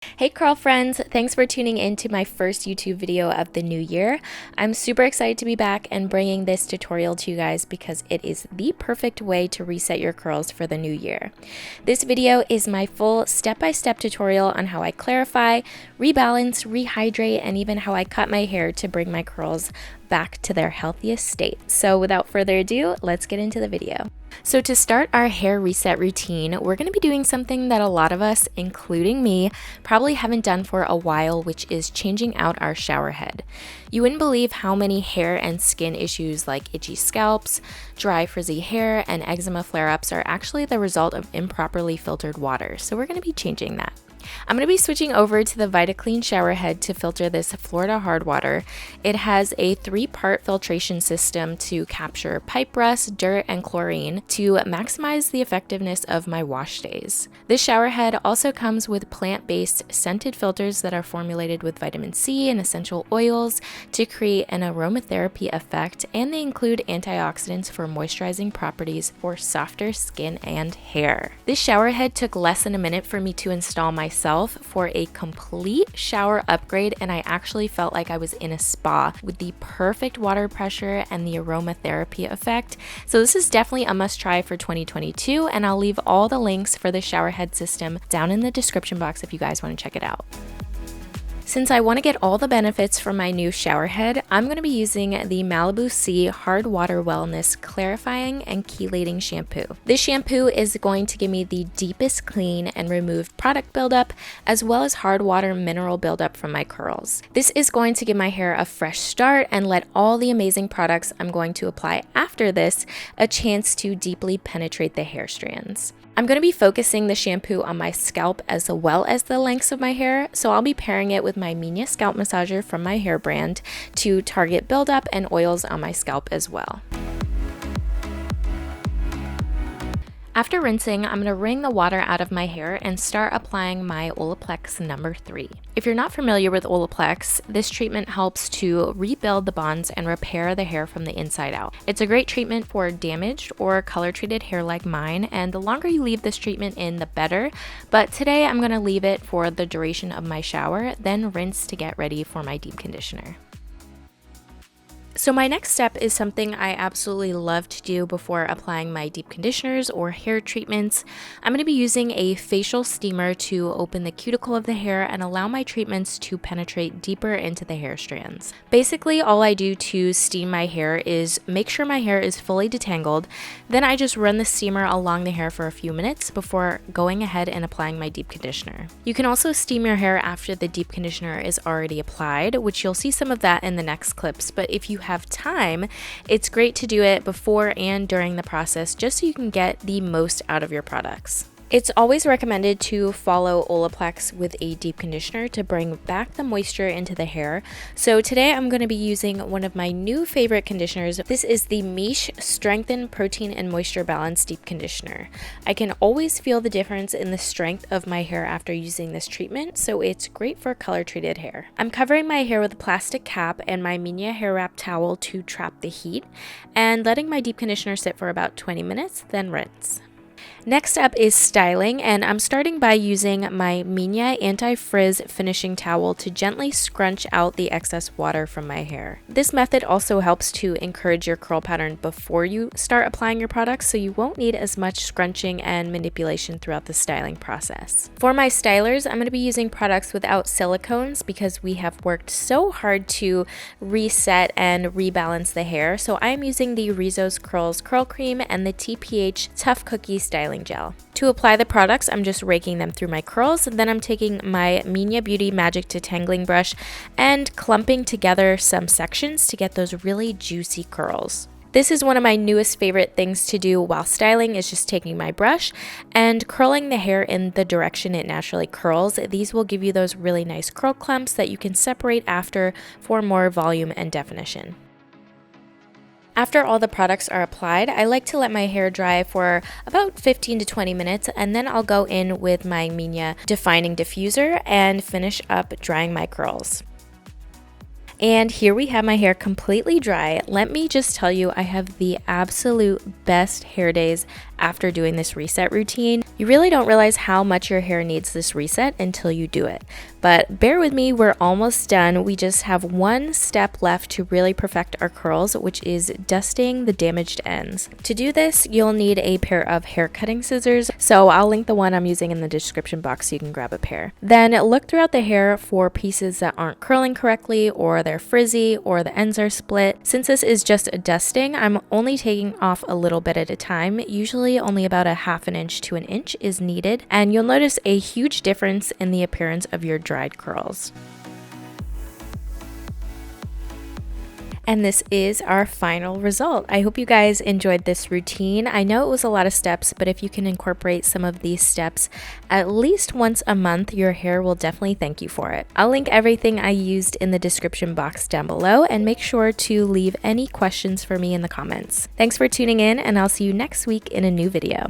Hey curl friends, thanks for tuning in to my first YouTube video of the new year. I'm super excited to be back and bringing this tutorial to you guys because it is the perfect way to reset your curls for the new year. This video is my full step-by-step tutorial on how I clarify, rebalance, rehydrate, and even how I cut my hair to bring my curls back to their healthiest state. So without further ado, let's get into the video. So to start our hair reset routine, we're going to be doing something that a lot of us, including me, probably haven't done for a while, which is changing out our shower head. You wouldn't believe how many hair and skin issues like itchy scalps, dry frizzy hair, and eczema flare-ups are actually the result of improperly filtered water. So we're going to be changing that. I'm going to be switching over to the Vitaclean shower head to filter this Florida Hardwater. It has a 3-part filtration system to capture pipe rust, dirt, and chlorine to maximize the effectiveness of my wash days. This shower head also comes with plant-based scented filters that are formulated with vitamin C and essential oils to create an aromatherapy effect, and they include antioxidants for moisturizing properties for softer skin and hair. This shower head took less than a minute for me to install myself for a complete shower upgrade, and I actually felt like I was in a spa with the perfect water pressure and the aromatherapy effect. So this is definitely a must try for 2022, and I'll leave all the links for the shower head system down in the description box if you guys want to check it out. Since I want to get all the benefits from my new shower head, I'm going to be using the Malibu Sea Hardwater Wellness Clarifying and Chelating Shampoo. This shampoo is going to give me the deepest clean and remove product buildup, as well as hard water mineral buildup from my curls. This is going to give my hair a fresh start and let all the amazing products I'm going to apply after this a chance to deeply penetrate the hair strands. I'm going to be focusing the shampoo on my scalp as well as the lengths of my hair, so I'll be pairing it with my Minha scalp massager from my hair brand to target buildup and oils on my scalp as well. After rinsing, I'm going to wring the water out of my hair and start applying my Olaplex No. 3. If you're not familiar with Olaplex, this treatment helps to rebuild the bonds and repair the hair from the inside out. It's a great treatment for damaged or color-treated hair like mine, and the longer you leave this treatment in, the better. But today I'm going to leave it for the duration of my shower, then rinse to get ready for my deep conditioner. So my next step is something I absolutely love to do before applying my deep conditioners or hair treatments. I'm going to be using a facial steamer to open the cuticle of the hair and allow my treatments to penetrate deeper into the hair strands. Basically, all I do to steam my hair is make sure my hair is fully detangled. Then I just run the steamer along the hair for a few minutes before going ahead and applying my deep conditioner. You can also steam your hair after the deep conditioner is already applied, which you'll see some of that in the next clips, but if you have time, it's great to do it before and during the process just so you can get the most out of your products. It's always recommended to follow Olaplex with a deep conditioner to bring back the moisture into the hair. So today I'm going to be using one of my new favorite conditioners. This is the Minha Strengthen Protein and Moisture Balance Deep Conditioner. I can always feel the difference in the strength of my hair after using this treatment, so it's great for color treated hair. I'm covering my hair with a plastic cap and my Minha hair wrap towel to trap the heat, and letting my deep conditioner sit for about 20 minutes, then rinse. Next up is styling, and I'm starting by using my Minha Anti-Frizz finishing towel to gently scrunch out the excess water from my hair. This method also helps to encourage your curl pattern before you start applying your products, so you won't need as much scrunching and manipulation throughout the styling process. For my stylers, I'm going to be using products without silicones because we have worked so hard to reset and rebalance the hair, so I'm using the Rizzo's Curls Curl Cream and the TPH Tough Cookie Styling Gel. To apply the products, I'm just raking them through my curls, and then I'm taking my Minha Beauty Magic Detangling brush and clumping together some sections to get those really juicy curls. This is one of my newest favorite things to do while styling, is just taking my brush and curling the hair in the direction it naturally curls. These will give you those really nice curl clumps that you can separate after for more volume and definition. After all the products are applied, I like to let my hair dry for about 15 to 20 minutes, and then I'll go in with my Minha Defining Diffuser and finish up drying my curls. And here we have my hair completely dry. Let me just tell you, I have the absolute best hair days after doing this reset routine. You really don't realize how much your hair needs this reset until you do it. But bear with me, we're almost done. We just have one step left to really perfect our curls, which is dusting the damaged ends. To do this, you'll need a pair of hair cutting scissors. So I'll link the one I'm using in the description box so you can grab a pair. Then look throughout the hair for pieces that aren't curling correctly, or they're frizzy, or the ends are split. Since this is just a dusting, I'm only taking off a little bit at a time. Usually only about a ½ inch to an inch is needed, and you'll notice a huge difference in the appearance of your dried curls. And this is our final result. I hope you guys enjoyed this routine. I know it was a lot of steps, but if you can incorporate some of these steps at least once a month, your hair will definitely thank you for it. I'll link everything I used in the description box down below, and make sure to leave any questions for me in the comments. Thanks for tuning in, and I'll see you next week in a new video.